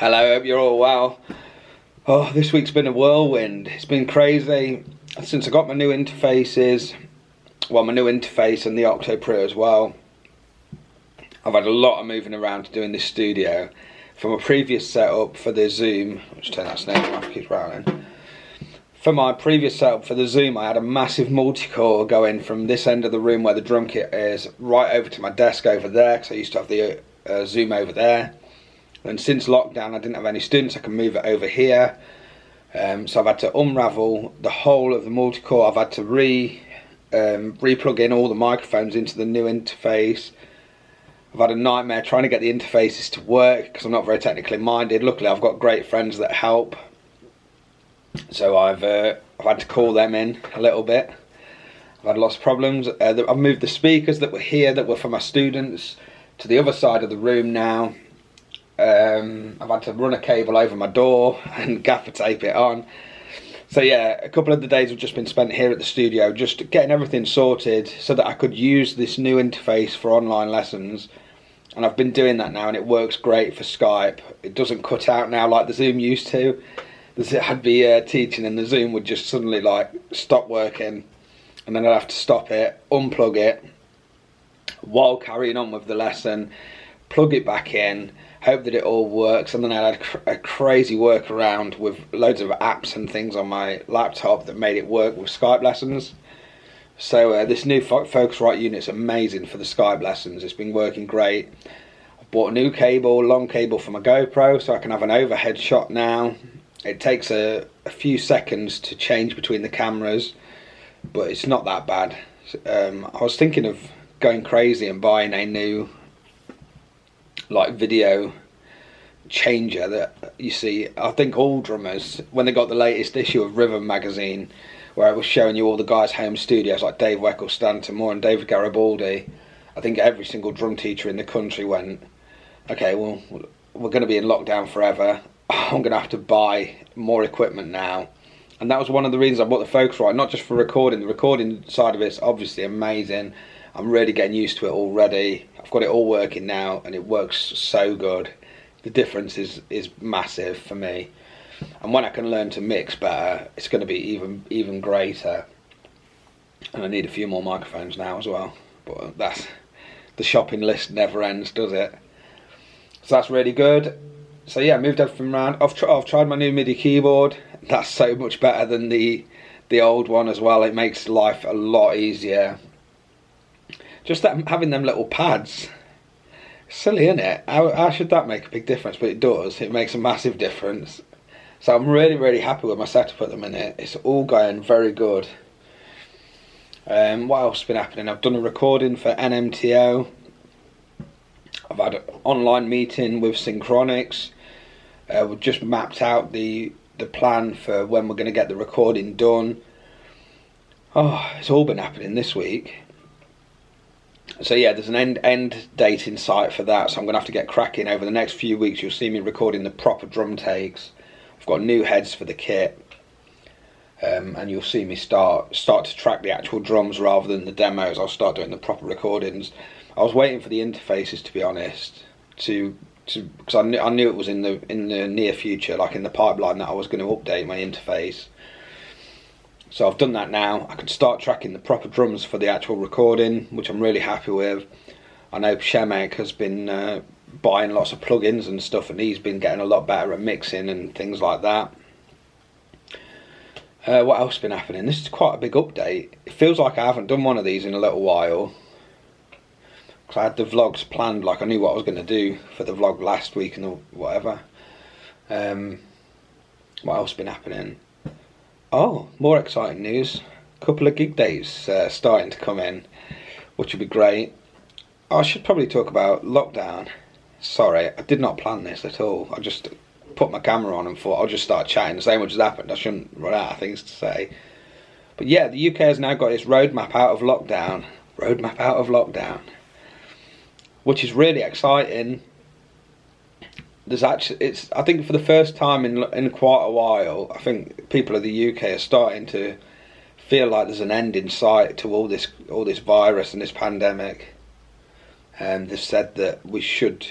Hello, hope you're all well. Oh, this week's been a whirlwind. It's been crazy since I got my new interfaces. Well, my new interface and the Octo Pro as well. I've had a lot of moving around doing this studio. From a previous setup for the Zoom, I'll just turn that snake off, keep rolling. For my previous setup for the Zoom, I had a massive multi-core going from this end of the room where the drum kit is right over to my desk over there, because I used to have the Zoom over there. And since lockdown I didn't have any students, I can move it over here. So I've had to unravel the whole of the multi-core. I've had to re-plug in all the microphones into the new interface. I've had a nightmare trying to get the interfaces to work because I'm not very technically minded. Luckily I've got great friends that help. So I've had to call them in a little bit. I've had lots of problems. I've moved the speakers that were here, that were for my students, to the other side of the room now. I've had to run a cable over my door and gaffer tape it on. So yeah, a couple of the days have just been spent here at the studio just getting everything sorted so that I could use this new interface for online lessons. And I've been doing that now and it works great for Skype. It doesn't cut out now like the Zoom used to. I'd be teaching and the Zoom would just suddenly like stop working, and then I'd have to stop it, unplug it while carrying on with the lesson, plug it back in, hope that it all works, and then I had a crazy workaround with loads of apps and things on my laptop that made it work with Skype lessons. So this new Focusrite unit is amazing for the Skype lessons. It's been working great. I bought a new cable, long cable for my GoPro, so I can have an overhead shot now. It takes a few seconds to change between the cameras, but it's not that bad. I was thinking of going crazy and buying a new like video changer that you see. I think all drummers, when they got the latest issue of Rhythm magazine, where it was showing you all the guys' home studios like Dave Weckl, Stanton Moore and David Garibaldi, I think every single drum teacher in the country went, okay, well, we're going to be in lockdown forever. I'm going to have to buy more equipment now. And that was one of the reasons I bought the Focusrite, not just for recording. The recording side of it's obviously amazing. I'm really getting used to it already. I've got it all working now and it works so good. The difference is massive for me. And when I can learn to mix better, it's going to be even greater. And I need a few more microphones now as well. But that's, the shopping list never ends, does it? So that's really good. So yeah, I moved everything around. I've tried my new MIDI keyboard. That's so much better than the old one as well. It makes life a lot easier. Just that, having them little pads, silly, isn't it? How should that make a big difference? But it does. It makes a massive difference. So I'm really happy with my setup at the minute. It's all going very good. What else has been happening? I've done a recording for NMTO. I've had an online meeting with Synchronics. We've just mapped out the plan for when we're going to get the recording done. Oh, it's all been happening this week. So yeah, there's an end date in sight for that, so I'm going to have to get cracking. Over the next few weeks you'll see me recording the proper drum takes. I've got new heads for the kit, and you'll see me start to track the actual drums rather than the demos. I'll start doing the proper recordings. I was waiting for the interfaces, to be honest, because I knew it was in the near future, like in the pipeline, that I was going to update my interface. So I've done that now. I can start tracking the proper drums for the actual recording, which I'm really happy with. I know Shemek has been buying lots of plugins and stuff, and he's been getting a lot better at mixing and things like that. What else has been happening? This is quite a big update. It feels like I haven't done one of these in a little while. Because I had the vlogs planned, like I knew what I was going to do for the vlog last week and whatever. What else has been happening? Oh, more exciting news. A couple of gig days starting to come in, which would be great. I should probably talk about lockdown. Sorry, I did not plan this at all. I just put my camera on and thought I'll just start chatting. So much has happened, I shouldn't run out of things to say. But yeah, the UK has now got its roadmap out of lockdown. Roadmap out of lockdown. Which is really exciting. There's actually, I think for the first time in quite a while, I think people of the UK are starting to feel like there's an end in sight to all this virus and this pandemic. They've said that we should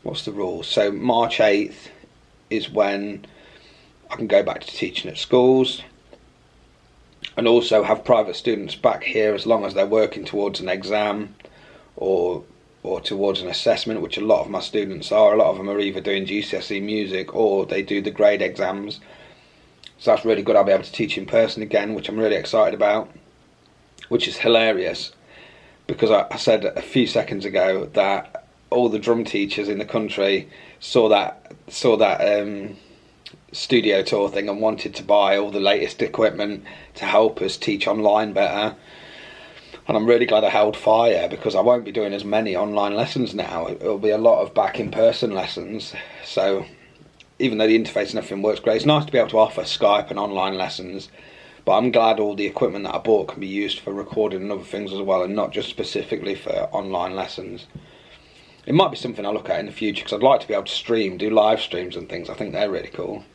what's the rules? So March 8th is when I can go back to teaching at schools, and also have private students back here as long as they're working towards an exam or towards an assessment, which a lot of my students are. A lot of them are either doing GCSE music or they do the grade exams. So that's really good. I'll be able to teach in person again, which I'm really excited about, which is hilarious, because I said a few seconds ago that all the drum teachers in the country saw that studio tour thing and wanted to buy all the latest equipment to help us teach online better. And I'm really glad I held fire, because I won't be doing as many online lessons now. It'll be a lot of back in person lessons. So even though the interface and everything works great, it's nice to be able to offer Skype and online lessons, but I'm glad all the equipment that I bought can be used for recording and other things as well, and not just specifically for online lessons. It might be something I'll look at in the future, because I'd like to be able to stream, do live streams and things. I think they're really cool.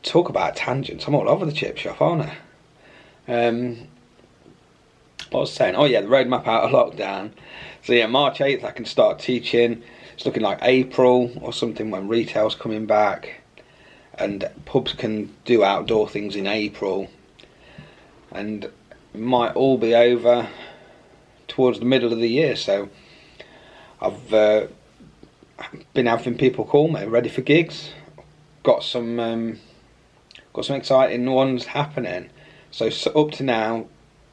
Talk about tangents, I'm all over the chip shop, aren't I? What was I saying? Oh yeah, the roadmap out of lockdown. So yeah, March 8th I can start teaching. It's looking like April or something when retail's coming back, and pubs can do outdoor things in April, and it might all be over towards the middle of the year. So I've been having people call me ready for gigs. Got some exciting ones happening. So up to now,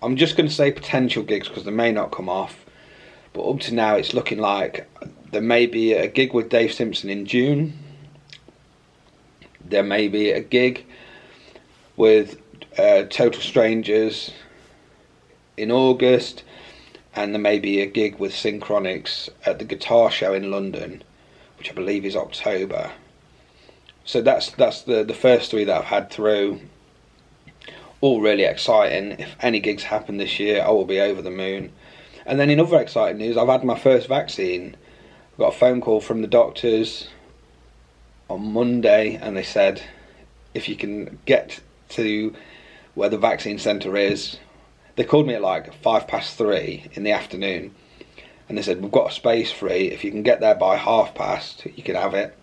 I'm just going to say potential gigs because they may not come off, but up to now it's looking like there may be a gig with Dave Simpson in June, there may be a gig with Total Strangers in August, and there may be a gig with Synchronics at the Guitar Show in London, which I believe is October. So that's the first three that I've had through. All really exciting. If any gigs happen this year, I will be over the moon. And then in other exciting news, I've had my first vaccine. I got a phone call from the doctors on Monday, and they said if you can get to where the vaccine centre is. They called me at like 3:05 in the afternoon, and they said we've got a space free. If you can get there by past, you can have it.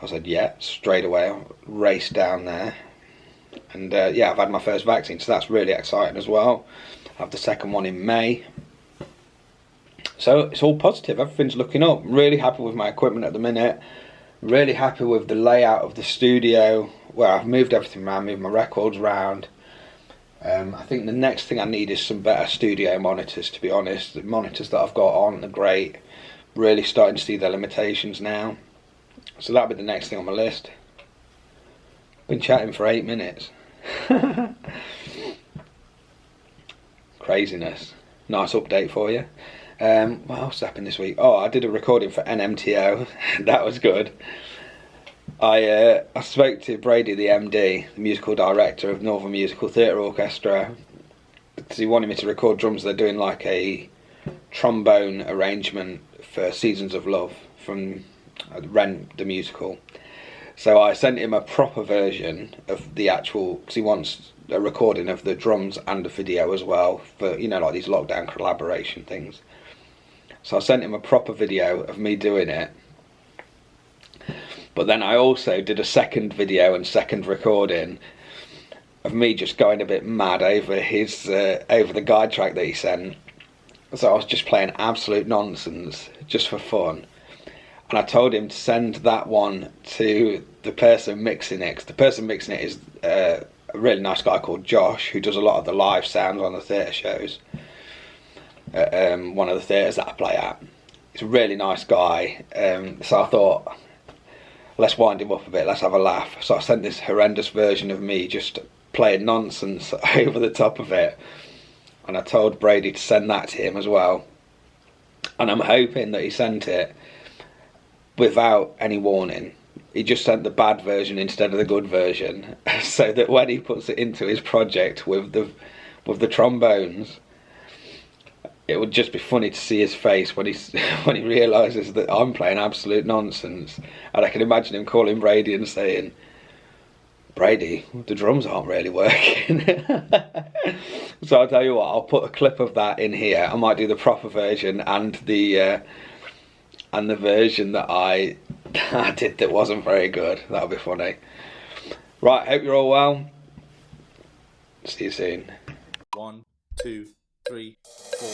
I said yeah, straight away. I raced down there. And yeah, I've had my first vaccine, so that's really exciting as well. I have the second one in May. So it's all positive, everything's looking up. Really happy with my equipment at the minute. Really happy with the layout of the studio, where I've moved everything around, moved my records around. I think the next thing I need is some better studio monitors, to be honest. The monitors that I've got aren't great. Really starting to see their limitations now. So that'll be the next thing on my list. Been chatting for 8 minutes. Craziness. Nice update for you. What else happened this week? Oh, I did a recording for NMTO. That was good. I spoke to Brady, the MD, the musical director of Northern Musical Theatre Orchestra, because he wanted me to record drums. They're doing like a trombone arrangement for Seasons of Love from Rent the musical. So I sent him a proper version of the actual, because he wants a recording of the drums and a video as well for, you know, like these lockdown collaboration things. So I sent him a proper video of me doing it. But then I also did a second video and second recording of me just going a bit mad over his over the guide track that he sent. So I was just playing absolute nonsense just for fun. And I told him to send that one to the person mixing it. 'Cause the person mixing it is a really nice guy called Josh, who does a lot of the live sounds on the theatre shows. One of the theatres that I play at. He's a really nice guy. So I thought, let's wind him up a bit, let's have a laugh. So I sent this horrendous version of me just playing nonsense over the top of it. And I told Brady to send that to him as well. And I'm hoping that he sent it without any warning. He just sent the bad version instead of the good version, so that when he puts it into his project with the trombones, it would just be funny to see his face when he realises that I'm playing absolute nonsense. And I can imagine him calling Brady and saying, "Brady, the drums aren't really working." So I'll tell you what, I'll put a clip of that in here. I might do the proper version and the and the version that I did that wasn't very good. That'll be funny. Right, hope you're all well. See you soon. 1, 2, 3, 4.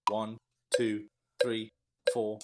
One, two, three, 4.